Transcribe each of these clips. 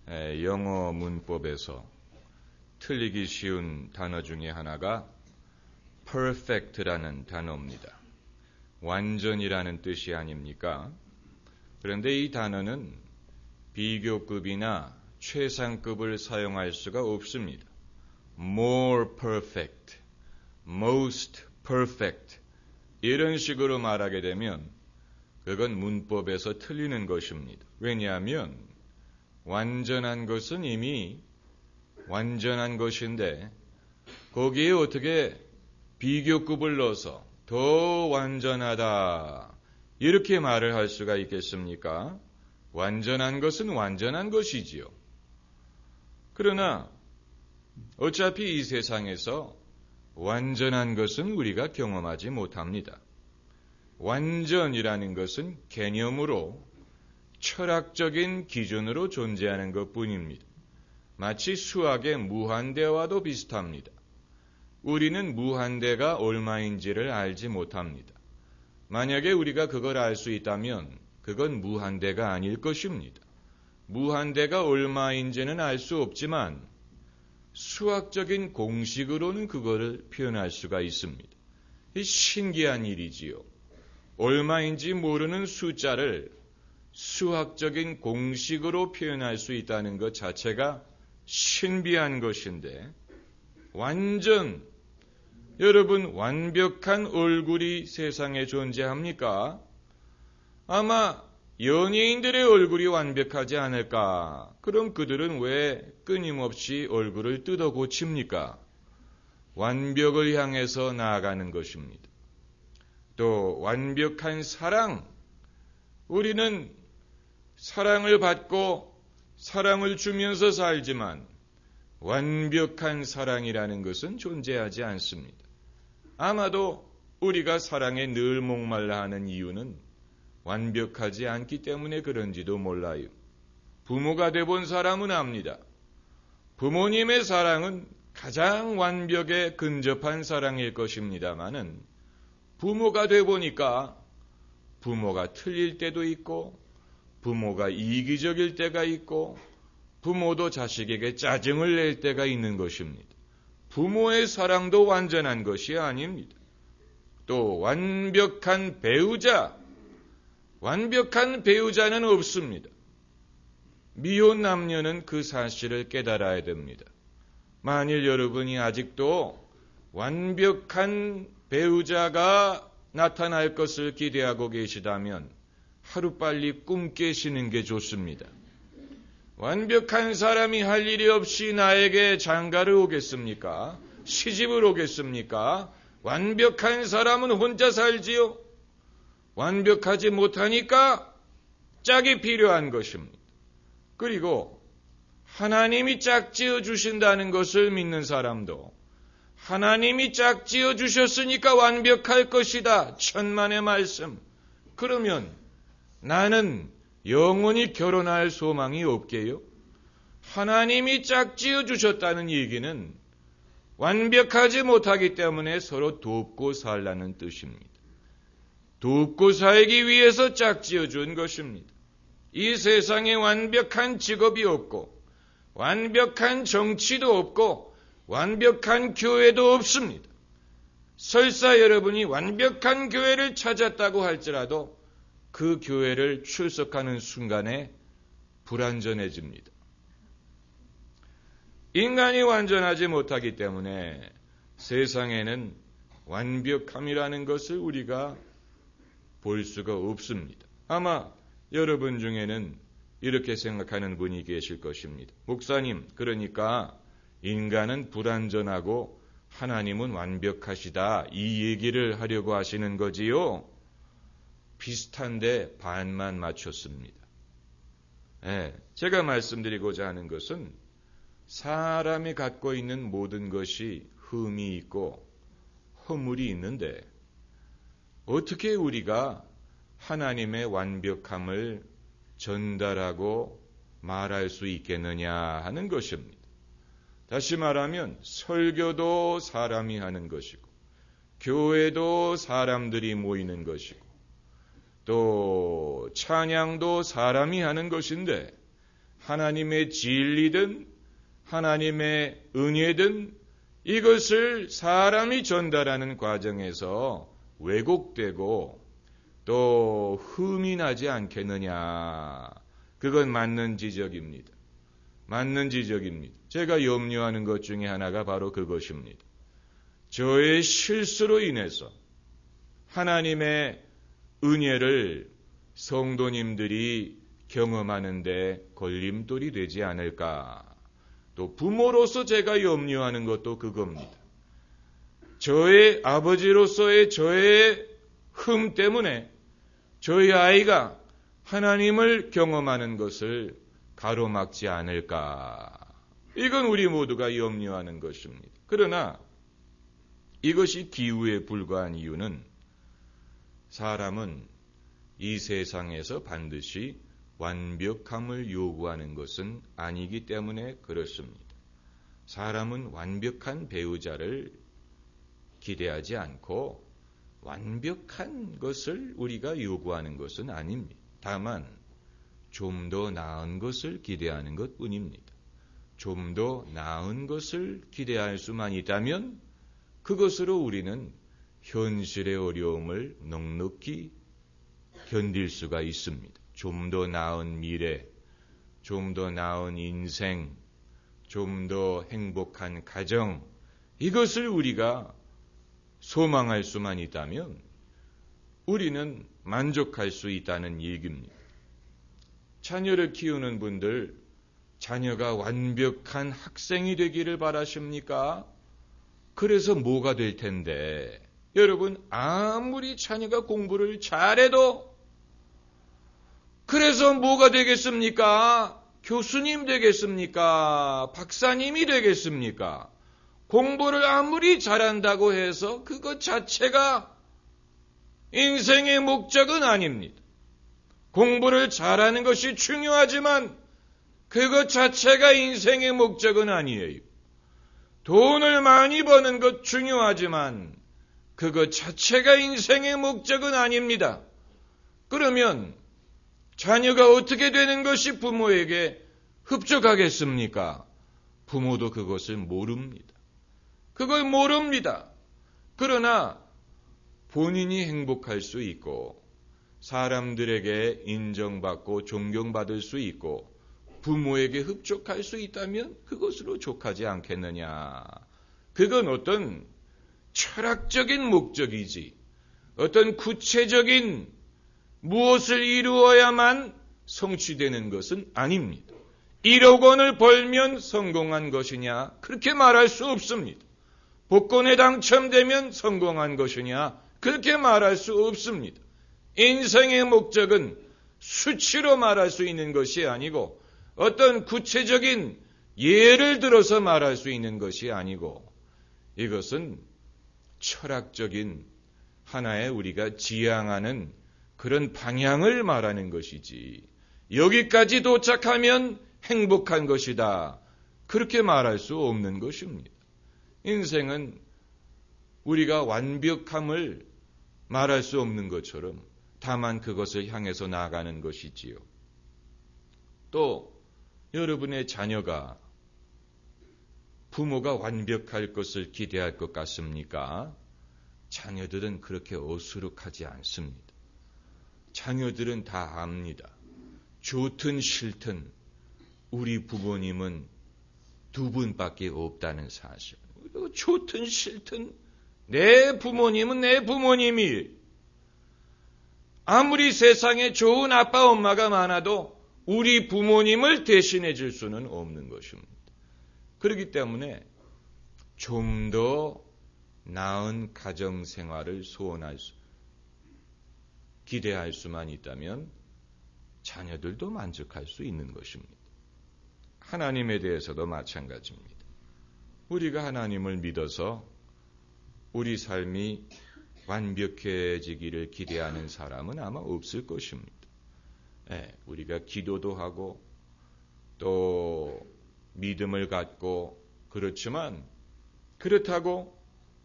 영어 문법에서 틀리기 쉬운 단어 중에 하나가 perfect라는 단어입니다. 완전이라는 뜻이 아닙니까? 그런데 이 단어는 비교급이나 최상급을 사용할 수가 없습니다. more perfect, most perfect 이런 식으로 말하게 되면 그건 문법에서 틀리는 것입니다. 왜냐하면 완전한 것은 이미 완전한 것인데 거기에 어떻게 비교급을 넣어서 더 완전하다 이렇게 말을 할 수가 있겠습니까? 완전한 것은 완전한 것이지요. 그러나 어차피 이 세상에서 완전한 것은 우리가 경험하지 못합니다. 완전이라는 것은 개념으로 철학적인 기준으로 존재하는 것뿐입니다. 마치 수학의 무한대와도 비슷합니다. 우리는 무한대가 얼마인지를 알지 못합니다. 만약에 우리가 그걸 알 수 있다면 그건 무한대가 아닐 것입니다. 무한대가 얼마인지는 알 수 없지만 수학적인 공식으로는 그거를 표현할 수가 있습니다. 이 신기한 일이지요. 얼마인지 모르는 숫자를 수학적인 공식으로 표현할 수 있다는 것 자체가 신비한 것인데 여러분 완벽한 얼굴이 세상에 존재합니까? 아마 연예인들의 얼굴이 완벽하지 않을까? 그럼 그들은 왜 끊임없이 얼굴을 뜯어 고칩니까? 완벽을 향해서 나아가는 것입니다. 또 완벽한 사랑, 우리는 사랑을 받고 사랑을 주면서 살지만 완벽한 사랑이라는 것은 존재하지 않습니다. 아마도 우리가 사랑에 늘 목말라 하는 이유는 완벽하지 않기 때문에 그런지도 몰라요. 부모가 돼본 사람은 압니다. 부모님의 사랑은 가장 완벽에 근접한 사랑일 것입니다마는 부모가 돼보니까 부모가 틀릴 때도 있고 부모가 이기적일 때가 있고 부모도 자식에게 짜증을 낼 때가 있는 것입니다. 부모의 사랑도 완전한 것이 아닙니다. 또 완벽한 배우자는 없습니다. 미혼 남녀는 그 사실을 깨달아야 됩니다. 만일 여러분이 아직도 완벽한 배우자가 나타날 것을 기대하고 계시다면 하루빨리 꿈 깨시는 게 좋습니다. 완벽한 사람이 할 일이 없이 나에게 장가를 오겠습니까? 시집을 오겠습니까? 완벽한 사람은 혼자 살지요. 완벽하지 못하니까 짝이 필요한 것입니다. 그리고 하나님이 짝지어 주신다는 것을 믿는 사람도 하나님이 짝지어 주셨으니까 완벽할 것이다. 천만의 말씀. 그러면 나는 영원히 결혼할 소망이 없게요? 하나님이 짝지어 주셨다는 얘기는 완벽하지 못하기 때문에 서로 돕고 살라는 뜻입니다. 돕고 살기 위해서 짝지어 준 것입니다. 이 세상에 완벽한 직업이 없고 완벽한 정치도 없고 완벽한 교회도 없습니다. 설사 여러분이 완벽한 교회를 찾았다고 할지라도 그 교회를 출석하는 순간에 불완전해집니다. 인간이 완전하지 못하기 때문에 세상에는 완벽함이라는 것을 우리가 볼 수가 없습니다. 아마 여러분 중에는 이렇게 생각하는 분이 계실 것입니다. 목사님, 그러니까 인간은 불완전하고 하나님은 완벽하시다. 이 얘기를 하려고 하시는 거지요? 비슷한데 반만 맞췄습니다. 제가 말씀드리고자 하는 것은 사람이 갖고 있는 모든 것이 흠이 있고 허물이 있는데 어떻게 우리가 하나님의 완벽함을 전달하고 말할 수 있겠느냐 하는 것입니다. 다시 말하면 설교도 사람이 하는 것이고 교회도 사람들이 모이는 것이고 또 찬양도 사람이 하는 것인데 하나님의 진리든 하나님의 은혜든 이것을 사람이 전달하는 과정에서 왜곡되고 또 흠이 나지 않겠느냐. 그건 맞는 지적입니다. 맞는 지적입니다. 제가 염려하는 것 중에 하나가 바로 그것입니다. 저의 실수로 인해서 하나님의 은혜를 성도님들이 경험하는데 걸림돌이 되지 않을까. 또 부모로서 제가 염려하는 것도 그겁니다. 저의 아버지로서의 저의 흠 때문에 저희 아이가 하나님을 경험하는 것을 가로막지 않을까. 이건 우리 모두가 염려하는 것입니다. 그러나 이것이 기우에 불과한 이유는 사람은 이 세상에서 반드시 완벽함을 요구하는 것은 아니기 때문에 그렇습니다. 사람은 완벽한 배우자를 기대하지 않고 완벽한 것을 우리가 요구하는 것은 아닙니다. 다만 좀 더 나은 것을 기대하는 것뿐입니다. 좀 더 나은 것을 기대할 수만 있다면 그것으로 우리는 현실의 어려움을 넉넉히 견딜 수가 있습니다. 좀 더 나은 미래, 좀 더 나은 인생, 좀 더 행복한 가정, 이것을 우리가 소망할 수만 있다면 우리는 만족할 수 있다는 얘기입니다. 자녀를 키우는 분들, 자녀가 완벽한 학생이 되기를 바라십니까? 그래서 뭐가 될 텐데, 여러분 아무리 자녀가 공부를 잘해도 그래서 뭐가 되겠습니까? 교수님 되겠습니까? 박사님이 되겠습니까? 공부를 아무리 잘한다고 해서 그것 자체가 인생의 목적은 아닙니다. 공부를 잘하는 것이 중요하지만 그것 자체가 인생의 목적은 아니에요. 돈을 많이 버는 것 중요하지만 그것 자체가 인생의 목적은 아닙니다. 그러면 자녀가 어떻게 되는 것이 부모에게 흡족하겠습니까? 부모도 그것을 모릅니다. 그걸 모릅니다. 그러나 본인이 행복할 수 있고 사람들에게 인정받고 존경받을 수 있고 부모에게 흡족할 수 있다면 그것으로 족하지 않겠느냐. 그건 어떤 철학적인 목적이지 어떤 구체적인 무엇을 이루어야만 성취되는 것은 아닙니다. 1억 원을 벌면 성공한 것이냐? 그렇게 말할 수 없습니다. 복권에 당첨되면 성공한 것이냐? 그렇게 말할 수 없습니다. 인생의 목적은 수치로 말할 수 있는 것이 아니고 어떤 구체적인 예를 들어서 말할 수 있는 것이 아니고 이것은 철학적인 하나의 우리가 지향하는 그런 방향을 말하는 것이지 여기까지 도착하면 행복한 것이다. 그렇게 말할 수 없는 것입니다. 인생은 우리가 완벽함을 말할 수 없는 것처럼 다만 그것을 향해서 나아가는 것이지요. 또 여러분의 자녀가 부모가 완벽할 것을 기대할 것 같습니까? 자녀들은 그렇게 어수룩하지 않습니다. 자녀들은 다 압니다. 좋든 싫든 우리 부모님은 두 분밖에 없다는 사실. 좋든 싫든 내 부모님은 내 부모님이 아무리 세상에 좋은 아빠 엄마가 많아도 우리 부모님을 대신해 줄 수는 없는 것입니다. 그렇기 때문에 좀 더 나은 가정생활을 기대할 수만 있다면 자녀들도 만족할 수 있는 것입니다. 하나님에 대해서도 마찬가지입니다. 우리가 하나님을 믿어서 우리 삶이 완벽해지기를 기대하는 사람은 아마 없을 것입니다. 우리가 기도도 하고 또 믿음을 갖고 그렇지만 그렇다고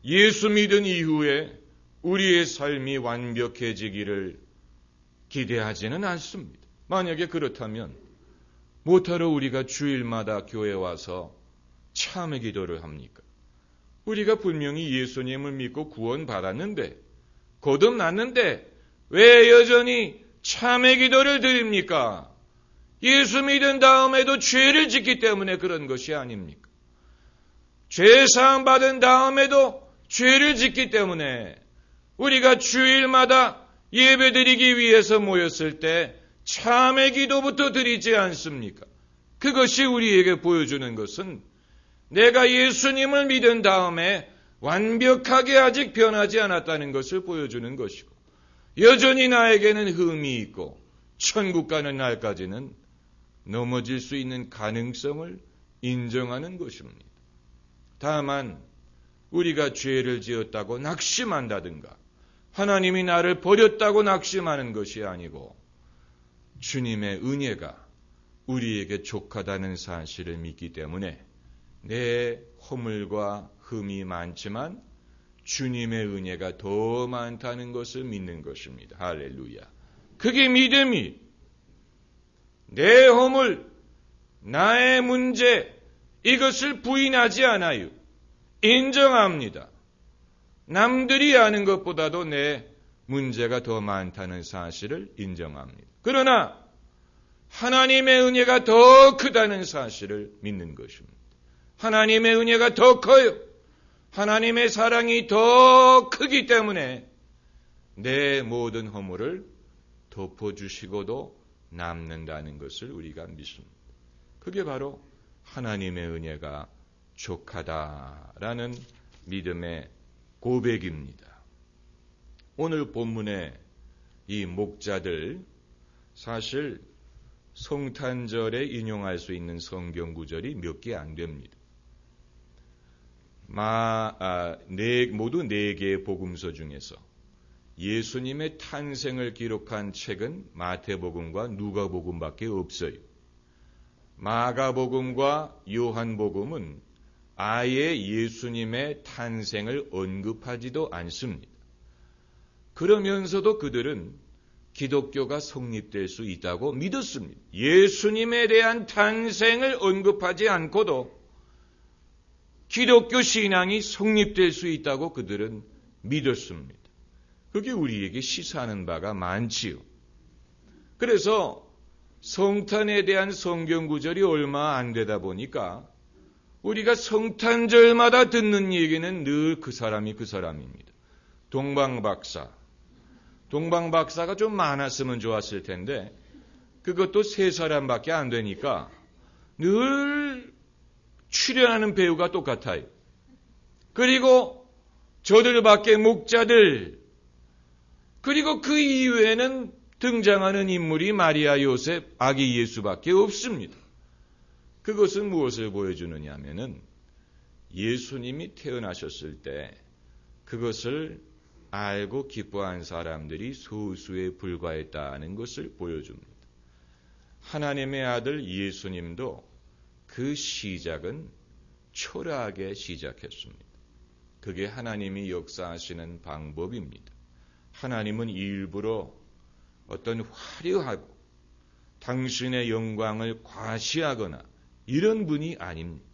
예수 믿은 이후에 우리의 삶이 완벽해지기를 기대하지는 않습니다. 만약에 그렇다면 못하러 우리가 주일마다 교회 와서 참회 기도를 합니까? 우리가 분명히 예수님을 믿고 구원받았는데, 거듭났는데 왜 여전히 참회 기도를 드립니까? 예수 믿은 다음에도 죄를 짓기 때문에 그런 것이 아닙니까? 죄 사함 받은 다음에도 죄를 짓기 때문에 우리가 주일마다 예배드리기 위해서 모였을 때 참회 기도부터 드리지 않습니까? 그것이 우리에게 보여주는 것은 내가 예수님을 믿은 다음에 완벽하게 아직 변하지 않았다는 것을 보여주는 것이고, 여전히 나에게는 흠이 있고 천국 가는 날까지는 넘어질 수 있는 가능성을 인정하는 것입니다. 다만 우리가 죄를 지었다고 낙심한다든가 하나님이 나를 버렸다고 낙심하는 것이 아니고, 주님의 은혜가 우리에게 족하다는 사실을 믿기 때문에 내 허물과 흠이 많지만 주님의 은혜가 더 많다는 것을 믿는 것입니다. 할렐루야. 그게 믿음이, 내 허물, 나의 문제, 이것을 부인하지 않아요. 인정합니다. 남들이 아는 것보다도 내 문제가 더 많다는 사실을 인정합니다. 그러나 하나님의 은혜가 더 크다는 사실을 믿는 것입니다. 하나님의 은혜가 더 커요. 하나님의 사랑이 더 크기 때문에 내 모든 허물을 덮어주시고도 남는다는 것을 우리가 믿습니다. 그게 바로 하나님의 은혜가 족하다라는 믿음의 고백입니다. 오늘 본문의 이 목자들, 사실 성탄절에 인용할 수 있는 성경 구절이 몇 개 안 됩니다. 모두 4개의 복음서 중에서 예수님의 탄생을 기록한 책은 마태복음과 누가복음밖에 없어요. 마가복음과 요한복음은 아예 예수님의 탄생을 언급하지도 않습니다. 그러면서도 그들은 기독교가 성립될 수 있다고 믿었습니다. 예수님에 대한 탄생을 언급하지 않고도 기독교 신앙이 성립될 수 있다고 그들은 믿었습니다. 그게 우리에게 시사하는 바가 많지요. 그래서 성탄에 대한 성경 구절이 얼마 안 되다 보니까 우리가 성탄절마다 듣는 얘기는 늘 그 사람입니다. 동방박사가 좀 많았으면 좋았을 텐데 그것도 3사람밖에 안 되니까 늘 출연하는 배우가 똑같아요. 그리고 저들밖에 목자들, 그리고 그 이외에는 등장하는 인물이 마리아, 요셉, 아기 예수밖에 없습니다. 그것은 무엇을 보여주느냐 하면은 예수님이 태어나셨을 때 그것을 알고 기뻐한 사람들이 소수에 불과했다는 것을 보여줍니다. 하나님의 아들 예수님도 그 시작은 초라하게 시작했습니다. 그게 하나님이 역사하시는 방법입니다. 하나님은 일부러 어떤 화려하고 당신의 영광을 과시하거나 이런 분이 아닙니다.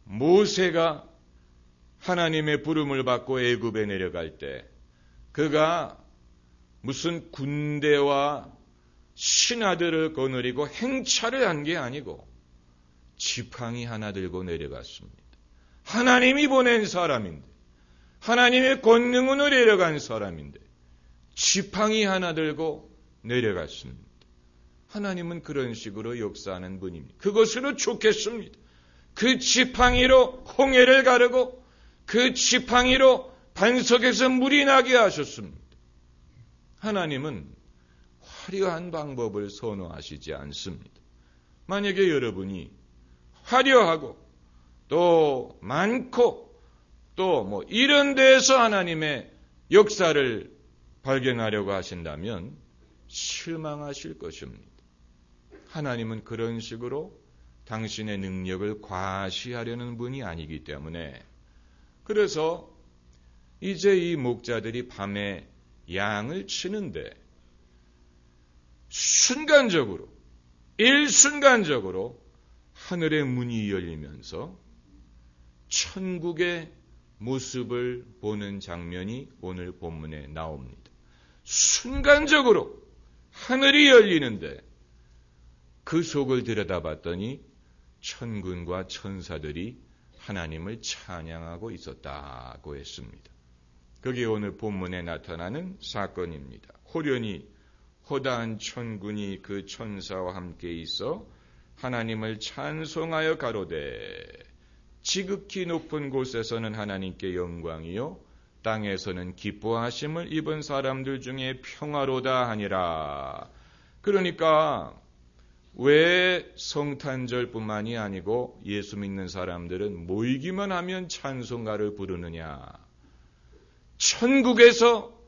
모세가 하나님의 부름을 받고 애굽에 내려갈 때 그가 무슨 군대와 신하들을 거느리고 행차를 한 게 아니고 지팡이 하나 들고 내려갔습니다. 하나님이 보낸 사람인데, 하나님의 권능으로 내려간 사람인데 지팡이 하나 들고 내려갔습니다. 하나님은 그런 식으로 역사하는 분입니다. 그것으로 좋겠습니다. 그 지팡이로 홍해를 가르고 그 지팡이로 반석에서 물이 나게 하셨습니다. 하나님은 화려한 방법을 선호하시지 않습니다. 만약에 여러분이 화려하고 또 많고 또 이런 데서 하나님의 역사를 발견하려고 하신다면 실망하실 것입니다. 하나님은 그런 식으로 당신의 능력을 과시하려는 분이 아니기 때문에, 그래서 이제 이 목자들이 밤에 양을 치는데 순간적으로 일순간적으로 하늘의 문이 열리면서 천국의 모습을 보는 장면이 오늘 본문에 나옵니다. 순간적으로 하늘이 열리는데 그 속을 들여다봤더니 천군과 천사들이 하나님을 찬양하고 있었다고 했습니다. 그게 오늘 본문에 나타나는 사건입니다. 호련히 허다한 천군이 그 천사와 함께 있어 하나님을 찬송하여 가로되 지극히 높은 곳에서는 하나님께 영광이요 땅에서는 기뻐하심을 입은 사람들 중에 평화로다 하니라. 그러니까 왜 성탄절뿐만이 아니고 예수 믿는 사람들은 모이기만 하면 찬송가를 부르느냐? 천국에서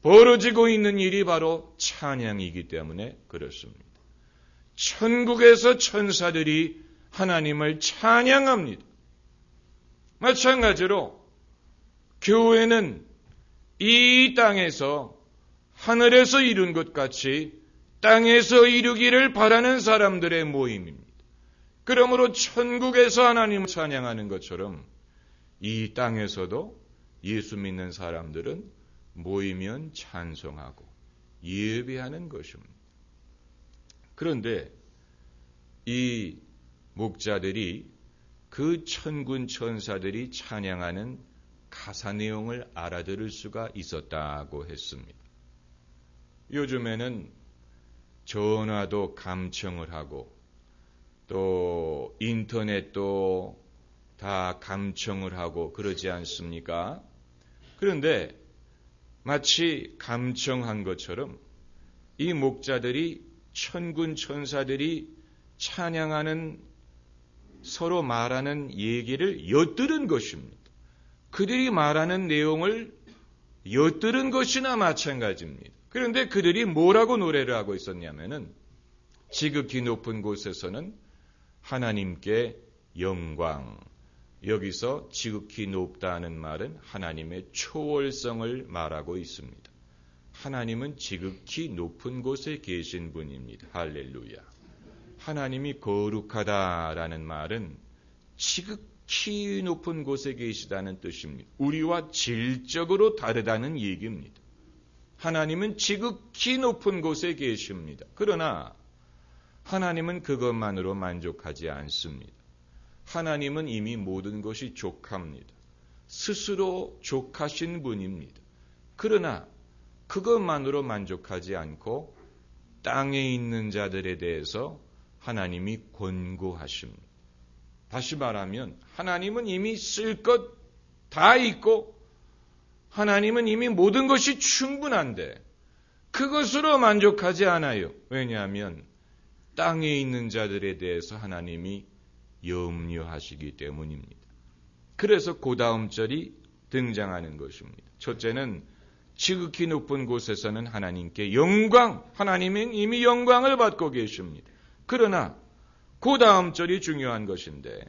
벌어지고 있는 일이 바로 찬양이기 때문에 그렇습니다. 천국에서 천사들이 하나님을 찬양합니다. 마찬가지로 교회는 이 땅에서 하늘에서 이룬 것 같이 땅에서 이루기를 바라는 사람들의 모임입니다. 그러므로 천국에서 하나님을 찬양하는 것처럼 이 땅에서도 예수 믿는 사람들은 모이면 찬송하고 예배하는 것입니다. 그런데 이 목자들이 그 천군 천사들이 찬양하는 가사 내용을 알아들을 수가 있었다고 했습니다. 요즘에는 전화도 감청을 하고 또 인터넷도 다 감청을 하고 그러지 않습니까? 그런데 마치 감청한 것처럼 이 목자들이 천군 천사들이 찬양하는 서로 말하는 얘기를 엿들은 것입니다. 그들이 말하는 내용을 엿들은 것이나 마찬가지입니다. 그런데 그들이 뭐라고 노래를 하고 있었냐면은 지극히 높은 곳에서는 하나님께 영광. 여기서 지극히 높다는 말은 하나님의 초월성을 말하고 있습니다. 하나님은 지극히 높은 곳에 계신 분입니다. 할렐루야. 하나님이 거룩하다라는 말은 지극히 높은 곳에 계시다는 뜻입니다. 우리와 질적으로 다르다는 얘기입니다. 하나님은 지극히 높은 곳에 계십니다. 그러나 하나님은 그것만으로 만족하지 않습니다. 하나님은 이미 모든 것이 족합니다. 스스로 족하신 분입니다. 그러나 그것만으로 만족하지 않고 땅에 있는 자들에 대해서 하나님이 권고하십니다. 다시 말하면 하나님은 이미 쓸 것 다 있고 하나님은 이미 모든 것이 충분한데 그것으로 만족하지 않아요. 왜냐하면 땅에 있는 자들에 대해서 하나님이 염려하시기 때문입니다. 그래서 그 다음 절이 등장하는 것입니다. 첫째는 지극히 높은 곳에서는 하나님께 영광, 하나님은 이미 영광을 받고 계십니다. 그러나 그 다음 절이 중요한 것인데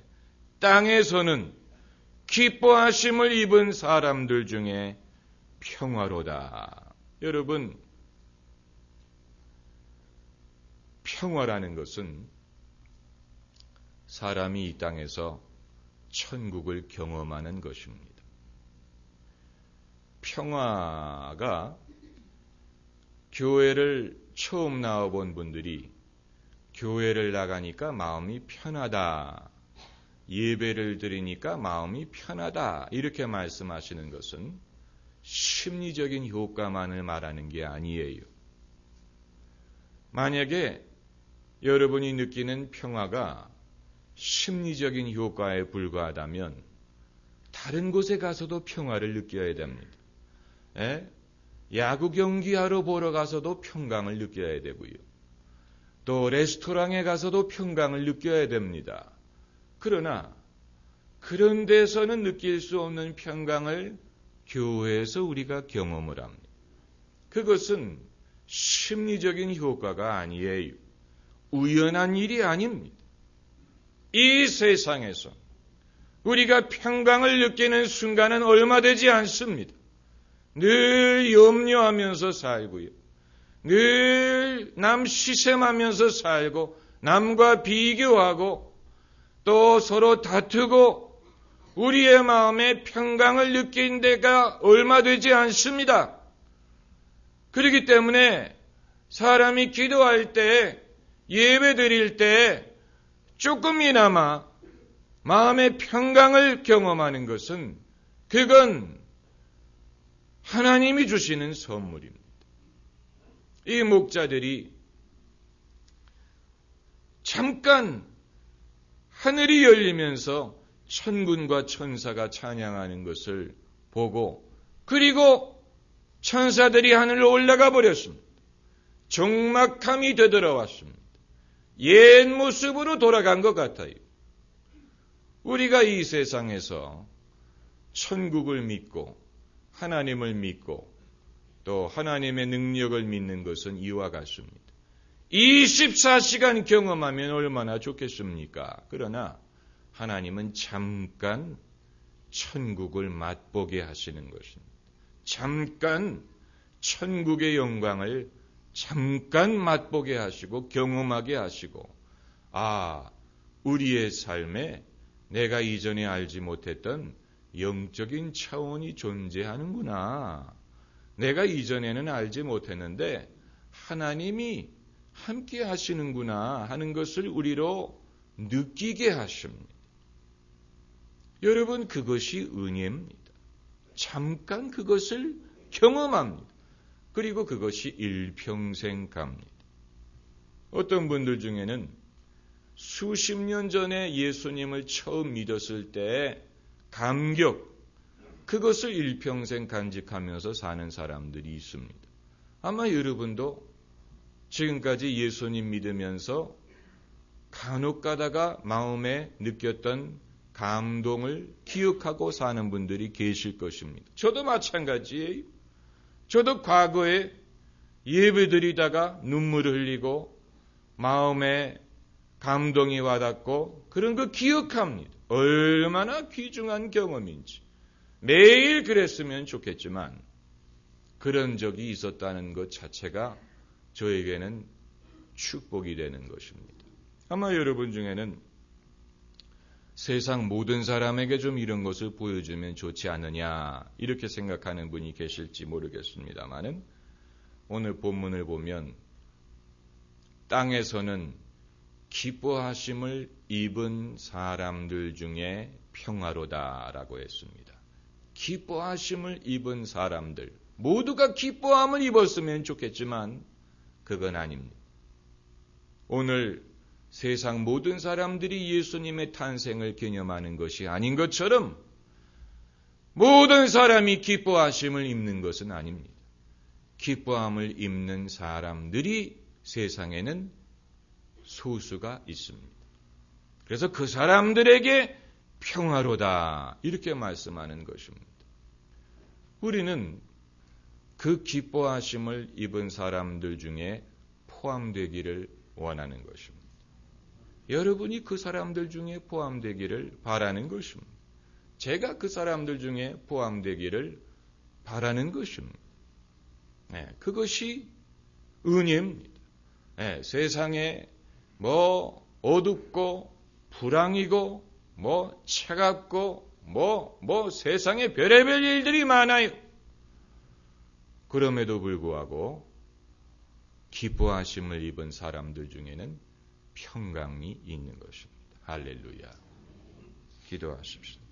땅에서는 기뻐하심을 입은 사람들 중에 평화로다. 여러분, 평화라는 것은 사람이 이 땅에서 천국을 경험하는 것입니다. 평화가 교회를 처음 나와본 분들이 교회를 나가니까 마음이 편하다. 예배를 드리니까 마음이 편하다. 이렇게 말씀하시는 것은 심리적인 효과만을 말하는 게 아니에요. 만약에 여러분이 느끼는 평화가 심리적인 효과에 불과하다면 다른 곳에 가서도 평화를 느껴야 됩니다. 야구 경기하러 보러 가서도 평강을 느껴야 되고요. 또 레스토랑에 가서도 평강을 느껴야 됩니다. 그러나 그런 데서는 느낄 수 없는 평강을 교회에서 우리가 경험을 합니다. 그것은 심리적인 효과가 아니에요. 우연한 일이 아닙니다. 이 세상에서 우리가 평강을 느끼는 순간은 얼마 되지 않습니다. 늘 염려하면서 살고요. 늘 남 시샘하면서 살고 남과 비교하고 또 서로 다투고 우리의 마음에 평강을 느낀 데가 얼마 되지 않습니다. 그렇기 때문에 사람이 기도할 때, 예배 드릴 때 조금이나마 마음의 평강을 경험하는 것은 그건 하나님이 주시는 선물입니다. 이 목자들이 잠깐 하늘이 열리면서 천군과 천사가 찬양하는 것을 보고 그리고 천사들이 하늘로 올라가 버렸습니다. 적막함이 되돌아왔습니다. 옛 모습으로 돌아간 것 같아요. 우리가 이 세상에서 천국을 믿고 하나님을 믿고 또 하나님의 능력을 믿는 것은 이와 같습니다. 24시간 경험하면 얼마나 좋겠습니까? 그러나 하나님은 잠깐 천국을 맛보게 하시는 것입니다. 잠깐 천국의 영광을 잠깐 맛보게 하시고 경험하게 하시고 우리의 삶에 내가 이전에 알지 못했던 영적인 차원이 존재하는구나. 내가 이전에는 알지 못했는데 하나님이 함께 하시는구나 하는 것을 우리로 느끼게 하십니다. 여러분, 그것이 은혜입니다. 잠깐 그것을 경험합니다. 그리고 그것이 일평생 갑니다. 어떤 분들 중에는 수십 년 전에 예수님을 처음 믿었을 때의 감격, 그것을 일평생 간직하면서 사는 사람들이 있습니다. 아마 여러분도 지금까지 예수님 믿으면서 간혹 가다가 마음에 느꼈던 감동을 기억하고 사는 분들이 계실 것입니다. 저도 마찬가지예요. 저도 과거에 예배드리다가 눈물을 흘리고 마음에 감동이 와닿고 그런 거 기억합니다. 얼마나 귀중한 경험인지. 매일 그랬으면 좋겠지만 그런 적이 있었다는 것 자체가 저에게는 축복이 되는 것입니다. 아마 여러분 중에는 세상 모든 사람에게 좀 이런 것을 보여주면 좋지 않느냐 이렇게 생각하는 분이 계실지 모르겠습니다만은 오늘 본문을 보면 땅에서는 기뻐하심을 입은 사람들 중에 평화로다라고 했습니다. 기뻐하심을 입은 사람들, 모두가 기뻐함을 입었으면 좋겠지만 그건 아닙니다. 오늘 세상 모든 사람들이 예수님의 탄생을 기념하는 것이 아닌 것처럼 모든 사람이 기뻐하심을 입는 것은 아닙니다. 기뻐함을 입는 사람들이 세상에는 소수가 있습니다. 그래서 그 사람들에게 평화로다 이렇게 말씀하는 것입니다. 우리는 그 기뻐하심을 입은 사람들 중에 포함되기를 원하는 것입니다. 여러분이 그 사람들 중에 포함되기를 바라는 것입니다. 제가 그 사람들 중에 포함되기를 바라는 것입니다. 그것이 은혜입니다. 세상에 어둡고 불황이고 차갑고 세상에 별의별 일들이 많아요. 그럼에도 불구하고 기뻐하심을 입은 사람들 중에는 평강이 있는 것입니다. 할렐루야. 기도하십시오.